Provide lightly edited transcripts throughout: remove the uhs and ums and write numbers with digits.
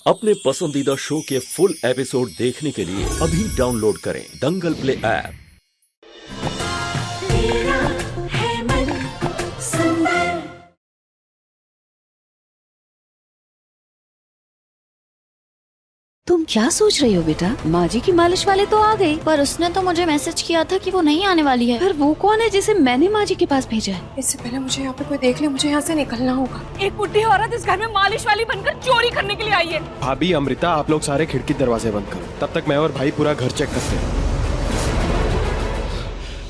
अपने पसंदीदा शो के फुल एपिसोड देखने के लिए अभी डाउनलोड करें दंगल प्ले ऐप। तुम क्या सोच रही हो बेटा? माँ जी की मालिश वाले तो आ गए, पर उसने तो मुझे मैसेज किया था कि वो नहीं आने वाली है। पर वो कौन है जिसे मैंने माँ जी के पास भेजा है? इससे पहले मुझे यहाँ पे कोई देख ले, मुझे यहाँ से निकलना होगा। एक बुढ़ी औरत इस घर में मालिश वाली बनकर चोरी करने के लिए आई है। भाभी अमृता, आप लोग सारे खिड़की दरवाजे बंद करो, तब तक मैं और भाई पूरा घर चेक करते हैं।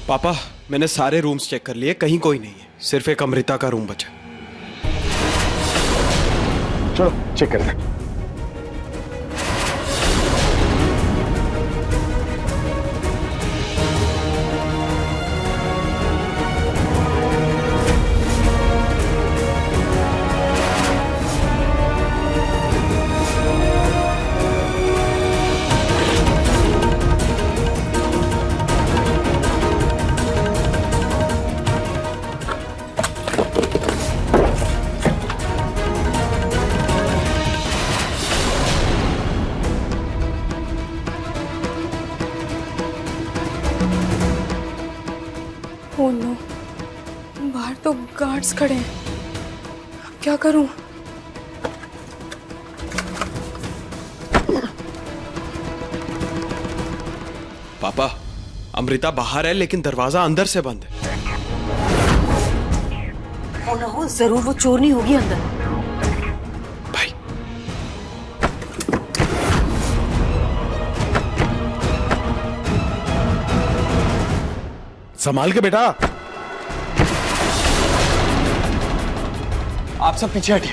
पापा, मैंने सारे रूम्स चेक कर लिए, कहीं कोई नहीं है, सिर्फ एक अमृता का रूम बचा। चलो चेक करते हैं। ओह नो, बाहर तो गार्ड्स खड़े हैं। अब क्या करूं? पापा, अमृता बाहर है लेकिन दरवाजा अंदर से बंद है। हो ना हो, जरूर वो चोरनी होगी अंदर। भाई, संभाल के बेटा। आप सब पीछे हटिए।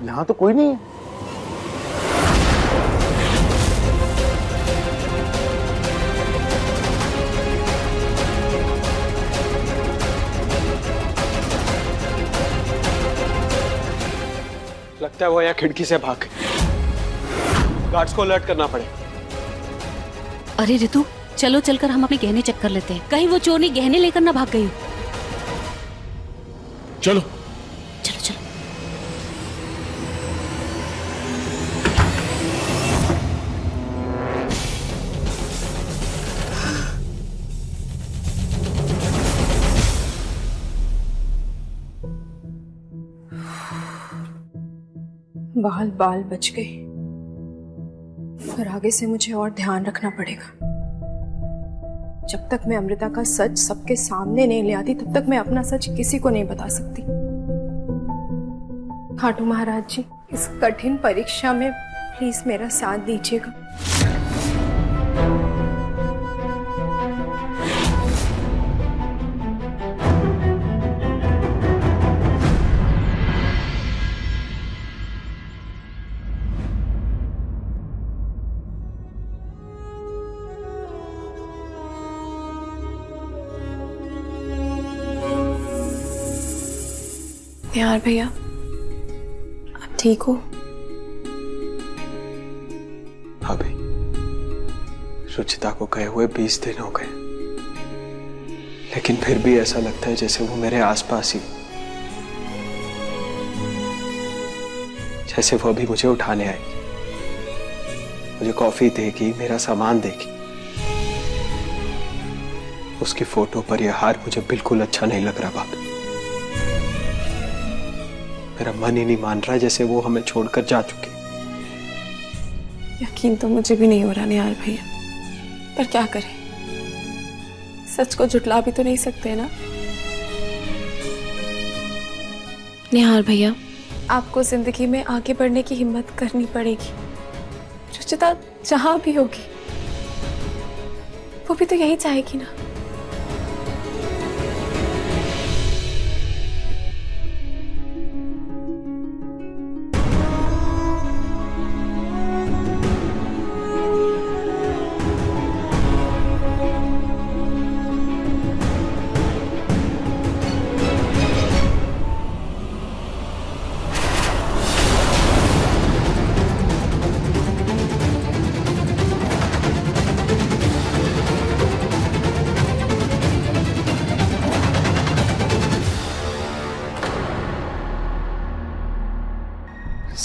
यहाँ तो कोई नहीं है। लगता है वो यहाँ खिड़की से भाग गए। गार्ड्स को अलर्ट करना पड़े। अरे रितु, चलो चलकर हम अपने गहने चेक कर लेते हैं, कहीं वो चोरनी गहने लेकर ना भाग गई हो। चलो चलो चलो। बाल बाल बच गए, पर आगे से मुझे और ध्यान रखना पड़ेगा। जब तक मैं अमृता का सच सबके सामने नहीं ले आती, तब तक मैं अपना सच किसी को नहीं बता सकती। खाटू महाराज जी, इस कठिन परीक्षा में प्लीज मेरा साथ दीजिएगा। यार भैया, आप ठीक हो? भाभी, रुचिता को गए हुए 20 दिन हो गए, लेकिन फिर भी ऐसा लगता है जैसे वो मेरे आसपास ही, जैसे वो अभी मुझे उठाने आएगी, मुझे कॉफी देगी, मेरा सामान देगी। उसकी फोटो पर यह हार मुझे बिल्कुल अच्छा नहीं लग रहा भाभी। मेरा मन ही नहीं मान रहा, जैसे वो हमें छोड़कर जा चुकी। यकीन तो मुझे भी नहीं हो रहा निहाल भैया, पर क्या करें, सच को झुटला भी तो नहीं सकते ना। निहाल भैया, आपको जिंदगी में आगे बढ़ने की हिम्मत करनी पड़ेगी। रुचिता जहां भी होगी, वो भी तो यही चाहेगी ना।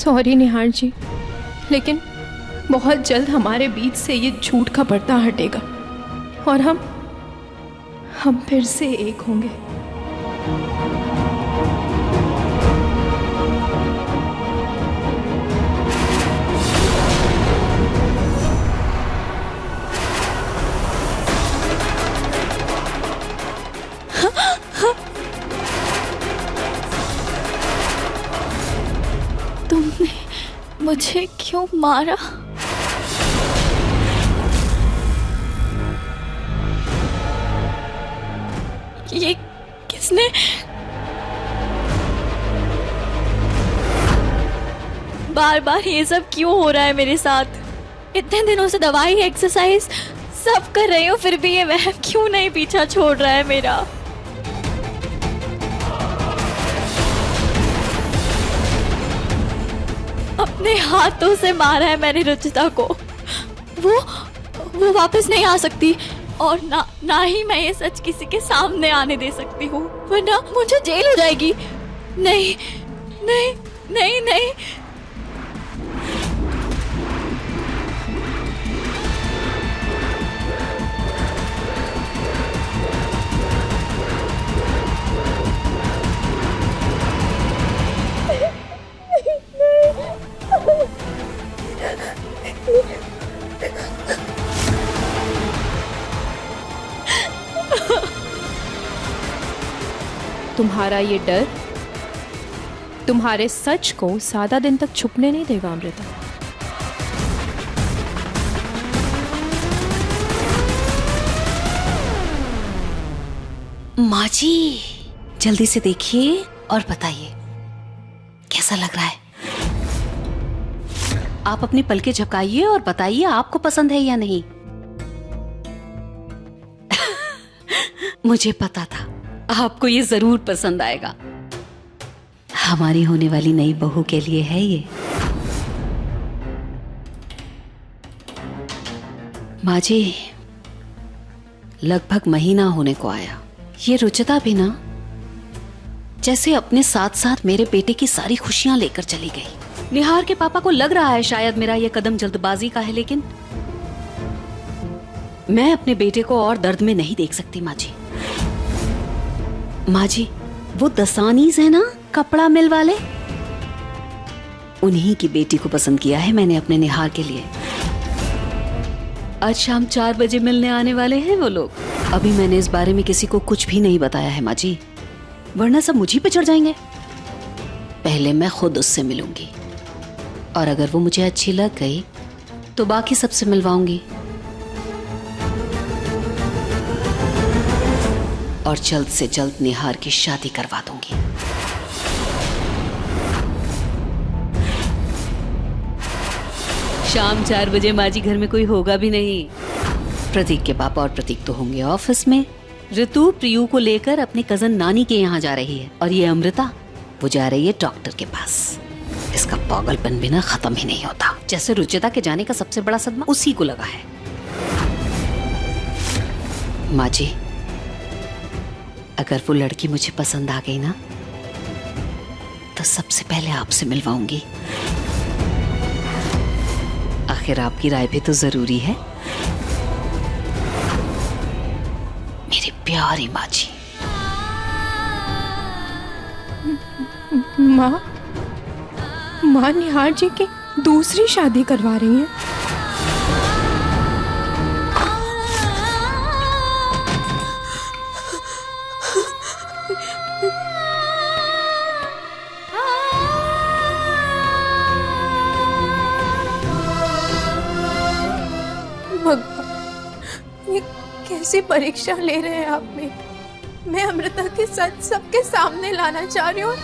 सॉरी निहार जी, लेकिन बहुत जल्द हमारे बीच से ये झूठ का पर्दा हटेगा और हम फिर से एक होंगे। तुमने मुझे क्यों मारा? ये किसने? बार बार ये सब क्यों हो रहा है मेरे साथ? इतने दिनों से दवाई, एक्सरसाइज सब कर रही हूँ, फिर भी ये वहम क्यों नहीं पीछा छोड़ रहा है मेरा? अपने हाथों से मारा है मैंने रुचिता को। वो वापस नहीं आ सकती और ना ही मैं ये सच किसी के सामने आने दे सकती हूँ, वरना मुझे जेल हो जाएगी। नहीं नहीं नहीं नहीं, तुम्हारा ये डर तुम्हारे सच को ज्यादा दिन तक छुपने नहीं देगा अमृता। माँ जी, जल्दी से देखिए और बताइए कैसा लग रहा है। आप अपनी पलकें झपकाइए और बताइए आपको पसंद है या नहीं। मुझे पता था आपको ये जरूर पसंद आएगा। हमारी होने वाली नई बहू के लिए है ये। माँ जी, लगभग महीना होने को आया। ये रुचिता भी ना जैसे अपने साथ साथ मेरे बेटे की सारी खुशियां लेकर चली गई। निहार के पापा को लग रहा है शायद मेरा ये कदम जल्दबाजी का है, लेकिन मैं अपने बेटे को और दर्द में नहीं देख सकती। माँ जी, माँ जी, वो दसानीज है ना, कपड़ा मिल वाले, उन्हीं की बेटी को पसंद किया है मैंने अपने निहार के लिए। आज शाम 4 बजे मिलने आने वाले हैं वो लोग। अभी मैंने इस बारे में किसी को कुछ भी नहीं बताया है माँ जी, वरना सब मुझी पे चढ़ जाएंगे। पहले मैं खुद उससे मिलूंगी और अगर वो मुझे अच्छी लग गई तो बाकी सबसे मिलवाऊंगी और जल्द से जल्द निहार की शादी करवा दूंगी। शाम 4 बजे माँ जी घर में कोई होगा भी नहीं। प्रतीक के पापा और प्रतीक तो होंगे ऑफिस में। ऋतु प्रियू को लेकर अपने कजन नानी के यहाँ जा रही है और ये अमृता, वो जा रही है डॉक्टर के पास। इसका पागलपन भी ना खत्म ही नहीं होता। जैसे रुचिता के जाने का सबसे बड़ा सदमा उसी को लगा है। माँ जी, अगर वो लड़की मुझे पसंद आ गई ना तो सबसे पहले आपसे मिलवाऊंगी। आखिर आपकी राय भी तो जरूरी है मेरी प्यारी माँ जी। माँ निहार जी की दूसरी शादी करवा रही हैं। भगवान, ये कैसी परीक्षा ले रहे हैं आप में? मैं अमृता के सच सबके सामने लाना चाह रही हूँ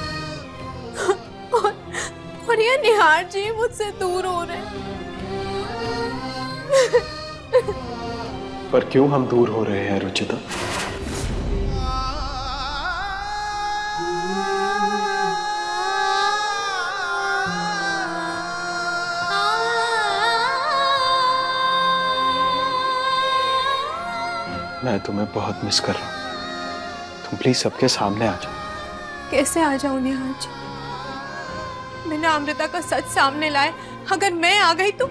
और ये निहार जी मुझसे दूर हो रहे हैं। पर क्यों हम दूर हो रहे हैं रुचिता? मैं तुम्हें बहुत मिस कर रहा हूँ। तुम प्लीज सबके सामने आ जाओ। कैसे आ जाऊं निहार जी? बिना अमृता का सच सामने लाए अगर मैं आ गई तो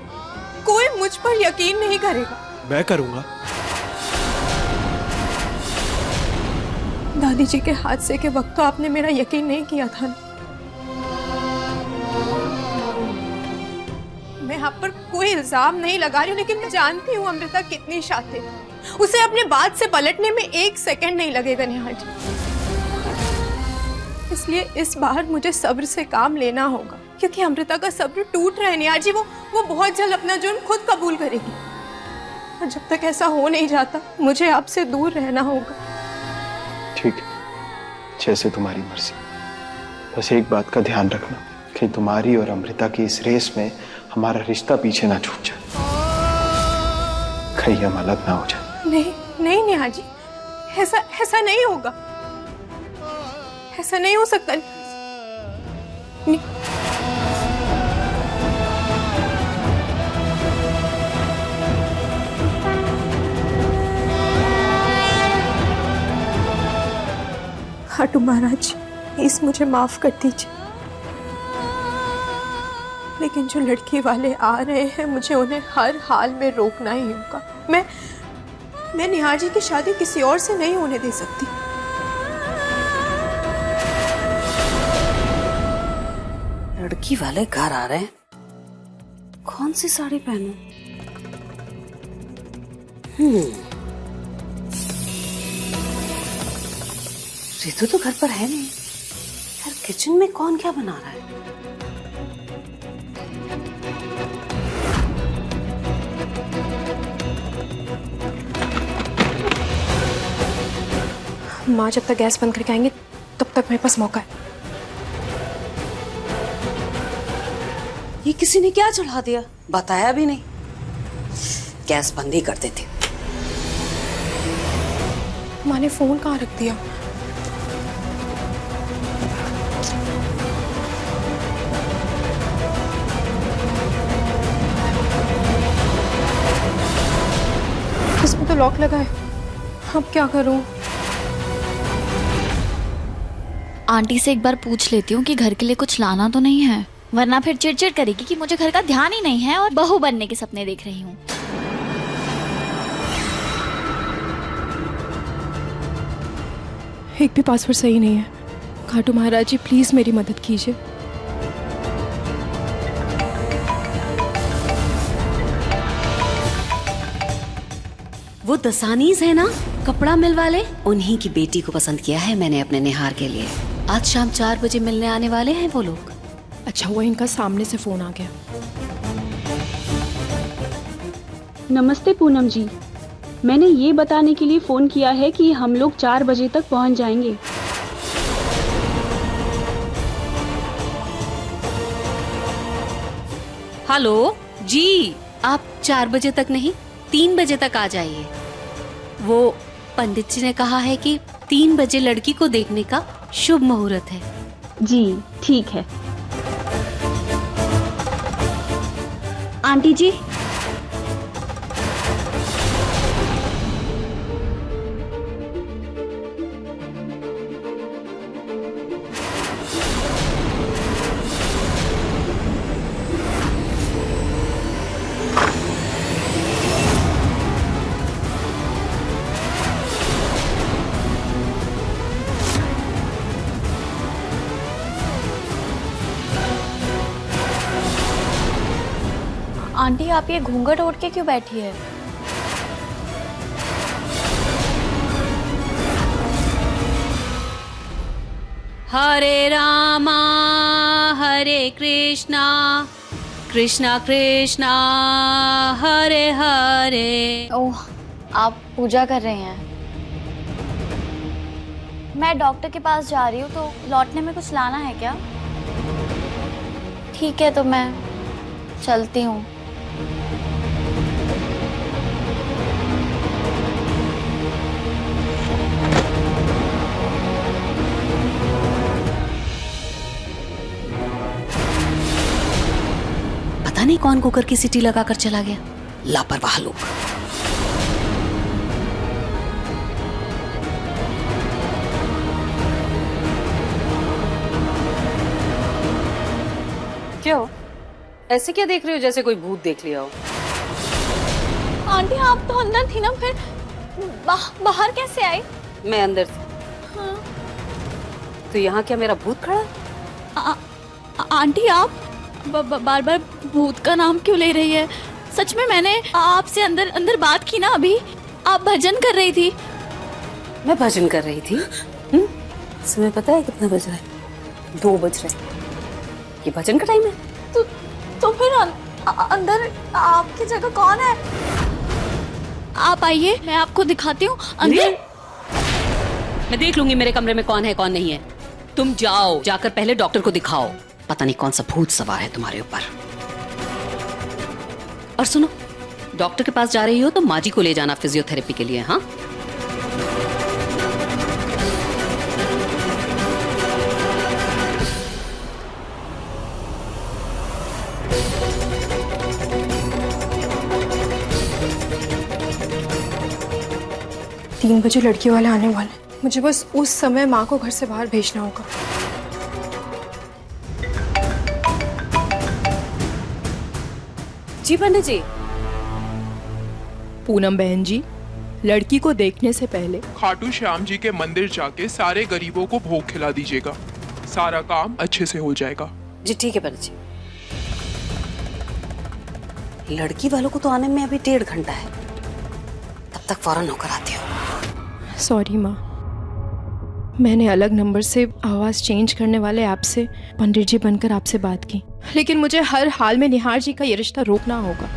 कोई मुझ पर यकीन नहीं करेगा। मैं करूंगा। दादी जी के हादसे के वक्त तो आपने मेरा यकीन नहीं किया था। मैं आप पर कोई इल्जाम नहीं लगा रही हूँ, लेकिन मैं जानती हूँ अमृता कितनी शातिर। उसे अपने बात से पलटने में 1 सेकंड नहीं लगेगा नेहा जी। इसलिए इस बार मुझे सब्र से काम लेना होगा, क्योंकि अमृता का सब्र टूट रहा है नेहा जी। वो बहुत जल्द अपना जुर्म खुद कबूल करेगी, और जब तक ऐसा हो नहीं जाता मुझे आपसे दूर रहना होगा। ठीक है, जैसे तुम्हारी मर्जी। बस एक बात का ध्यान रखना कि तुम्हारी और अमृता की इस रेस में हमारा रिश्ता पीछे ना छूट जाए, कहीं हम अलग ना हो जाए। नहीं नहीं नेहा जी, ऐसा नहीं होगा, ऐसा नहीं हो सकता। नहीं। खाटू महाराज, प्लीज मुझे माफ कर दीजिए, लेकिन जो लड़की वाले आ रहे हैं मुझे उन्हें हर हाल में रोकना ही होगा। मैं नेहा जी की शादी किसी और से नहीं होने दे सकती। लड़की वाले घर आ रहे हैं, कौन सी साड़ी पहनूं? रितु तो घर पर है नहीं यार, किचन में कौन क्या बना रहा है? माँ जब तक गैस बंद करके आएंगे तब तक मेरे पास मौका है। ये किसी ने क्या चढ़ा दिया, बताया भी नहीं। गैस बंद ही कर देते। माँ ने फोन कहाँ रख दिया? इसमें तो लॉक लगा है, अब क्या करूं? आंटी से एक बार पूछ लेती हूँ कि घर के लिए कुछ लाना तो नहीं है, वरना फिर चिड़चिड़ करेगी कि मुझे घर का ध्यान ही नहीं है और बहू बनने के सपने देख रही हूँ। एक भी पासवर्ड सही नहीं है। खाटू महाराज जी प्लीज मेरी मदद कीजिए। वो दसानीज है ना, कपड़ा मिल वाले, उन्हीं की बेटी को पसंद किया है मैंने अपने निहार के लिए। आज शाम 4 बजे मिलने आने वाले हैं वो लोग। अच्छा हुआ इनका सामने से फोन आ गया। नमस्ते पूनम जी, मैंने ये बताने के लिए फोन किया है कि हम लोग 4 बजे तक पहुंच जाएंगे। हेलो जी, आप 4 बजे तक नहीं 3 बजे तक आ जाइए। वो पंडित जी ने कहा है कि 3 बजे लड़की को देखने का शुभ मुहूर्त है। जी ठीक है। आंटी जी, आंटी आप ये घूंघट ओढ़ के क्यों बैठी है? हरे रामा हरे कृष्णा कृष्णा कृष्णा हरे हरे। ओह, आप पूजा कर रहे हैं। मैं डॉक्टर के पास जा रही हूँ, तो लौटने में कुछ लाना है क्या? ठीक है, तो मैं चलती हूँ। पता नहीं कौन कुकर की सीटी लगाकर चला गया, लापरवाह लोग। क्या हो? ऐसे क्या देख रहे हो जैसे कोई भूत देख लिया हो? आंटी आप तो अंदर थी ना, फिर बाहर कैसे आई? मैं अंदर थी। हाँ। तो यहाँ क्या मेरा भूत खड़ा है? आंटी आप बार बार भूत का नाम क्यों ले रही है? सच में मैंने आपसे अंदर अंदर बात की ना अभी। आप भजन कर रही थी। मैं भजन कर रही थी। समय पता है कितना बज रहा है? 2 बज रहे। ये भजन का टाइम है? तो फिर अंदर आपकी जगह कौन है? आप आइए, मैं आपको दिखाती हूँ अंदर। मैं देख लूंगी मेरे कमरे में कौन है कौन नहीं है। तुम जाओ, जाकर पहले डॉक्टर को दिखाओ। पता नहीं कौन सा भूत सवार है तुम्हारे ऊपर। और सुनो, डॉक्टर के पास जा रही हो तो माँ जी को ले जाना फिजियोथेरेपी के लिए। हाँ, तीन बजे लड़की वाले आने वाले। मुझे बस उस समय माँ को घर से बाहर भेजना होगा। जी पंडित जी। पूनम बहन जी, लड़की को देखने से पहले खाटू श्याम जी के मंदिर जाके सारे गरीबों को भोग खिला दीजिएगा। सारा काम अच्छे से हो जाएगा। जी ठीक है पंडित जी। लड़की वालों को तो आने में अभी 1.5 घंटा है, तब तक फौरन होकर आती हूँ। सॉरी माँ, मैंने अलग नंबर से आवाज़ चेंज करने वाले ऐप से पंडित जी बनकर आपसे बात की, लेकिन मुझे हर हाल में निहार जी का ये रिश्ता रोकना होगा।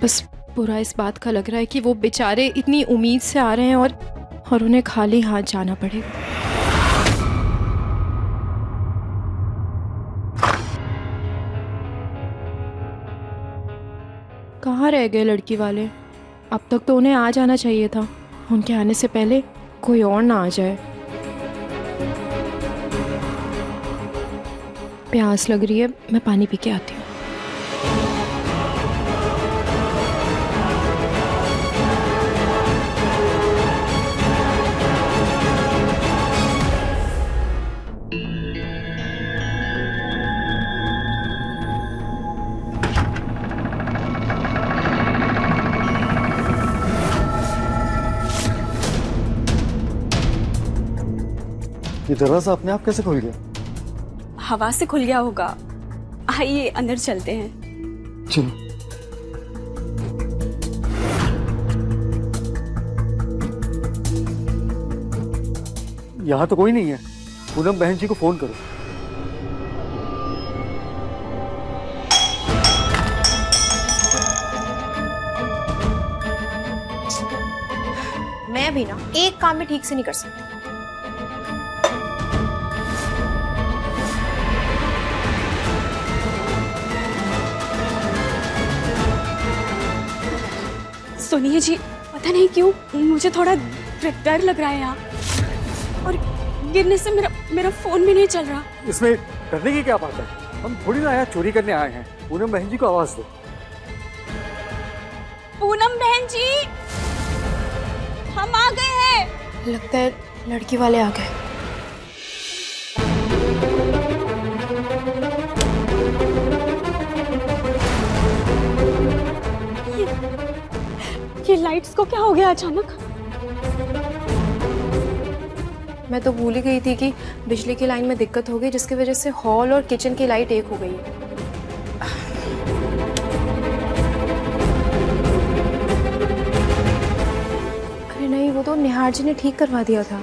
बस बुरा इस बात का लग रहा है कि वो बेचारे इतनी उम्मीद से आ रहे हैं और उन्हें खाली हाथ जाना पड़ेगा। कहाँ रह गए लड़की वाले? अब तक तो उन्हें आ जाना चाहिए था। उनके आने से पहले कोई और ना आ जाए। प्यास लग रही है, मैं पानी पी के आती हूँ। ये दरवाजा अपने आप कैसे खुल गया? हवा से खुल गया होगा। आइए अंदर चलते हैं। चलो। यहाँ तो कोई नहीं है। पूनम बहन जी को फोन करो। मैं भी ना एक काम में ठीक से नहीं कर सकती। सुनिए जी, पता नहीं क्यों मुझे थोड़ा डर लग रहा है यहाँ, और गिरने से मेरा फोन भी नहीं चल रहा। इसमें करने की क्या बात है? हम थोड़ी ना यहाँ चोरी करने आए हैं। पूनम बहन जी को आवाज दो। पूनम बहन जी, हम आ गए हैं। लगता है लड़की वाले आ गए। ये लाइट्स को क्या हो गया अचानक? मैं तो भूल ही गई थी कि बिजली की लाइन में दिक्कत हो गई, जिसकी वजह से हॉल और किचन की लाइट एक हो गई है। अरे नहीं, वो तो निहार जी ने ठीक करवा दिया था।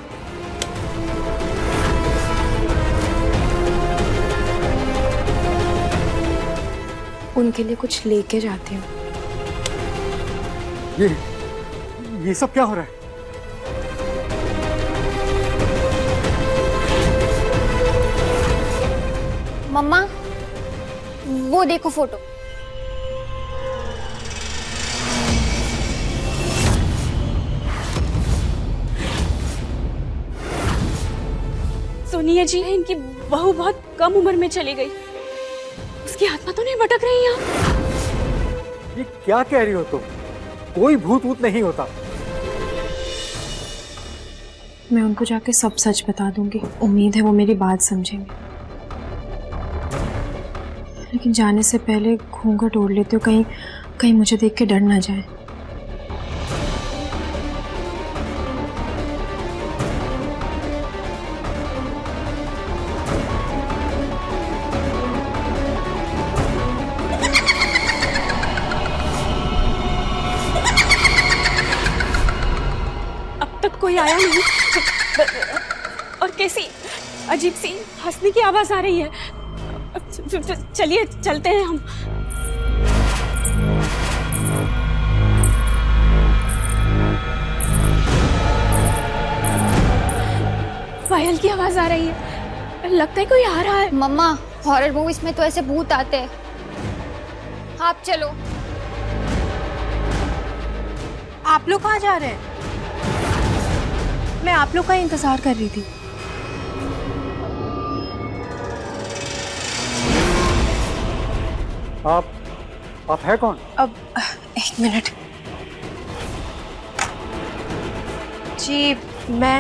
उनके लिए कुछ लेके जाती हूँ। ये सब क्या हो रहा है? मम्मा, वो देखो फोटो। सुनिए जी, इनकी बहू बहुत कम उम्र में चली गई। उसकी आत्मा तो नहीं भटक रही यहाँ? ये क्या कह रही हो तुम? कोई भूत वूत नहीं होता। मैं उनको जाके सब सच बता दूंगी। उम्मीद है वो मेरी बात समझेंगे। लेकिन जाने से पहले घूंघट ओढ़ लेती हूँ, कहीं कहीं मुझे देख के डर ना जाए। अब तक कोई आया नहीं और कैसी अजीब सी हंसने की आवाज आ रही है। चलिए चलते हैं हम। पायल की आवाज आ रही है, लगता है कोई आ रहा है। मम्मा, हॉरर मूवीज में तो ऐसे भूत आते हैं। आप चलो। आप लोग कहाँ जा रहे हैं? मैं आप लोग का इंतजार कर रही थी। आप है कौन? अब 1 मिनट जी, मैं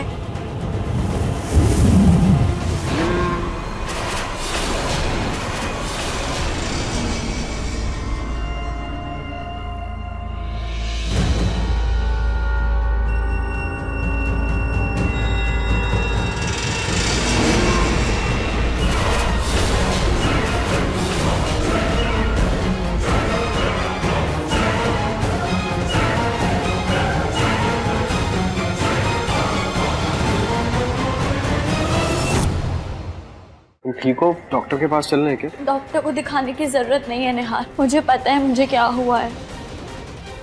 ठीक हो? डॉक्टर के पास चलना है क्या? डॉक्टर को दिखाने की जरूरत नहीं है निहार, मुझे पता है मुझे क्या हुआ है।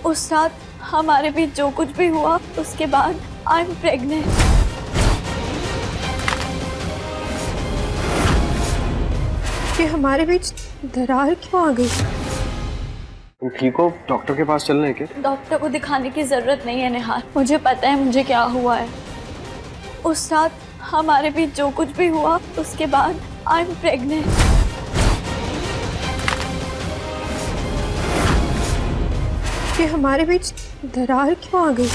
उस रात हमारे बीच जो कुछ भी हुआ, उसके बाद आई एम प्रेग्नेंट। कि हमारे बीच दरार क्यों आ गई? ठीक हो? डॉक्टर के पास चलना है क्या? डॉक्टर को दिखाने की जरूरत नहीं है निहार, मुझे पता है मुझे क्या हुआ है। उस रात हमारे बीच जो कुछ भी हुआ, उसके बाद आई एम प्रेग्नेंट। कि हमारे बीच दरार क्यों आ गई?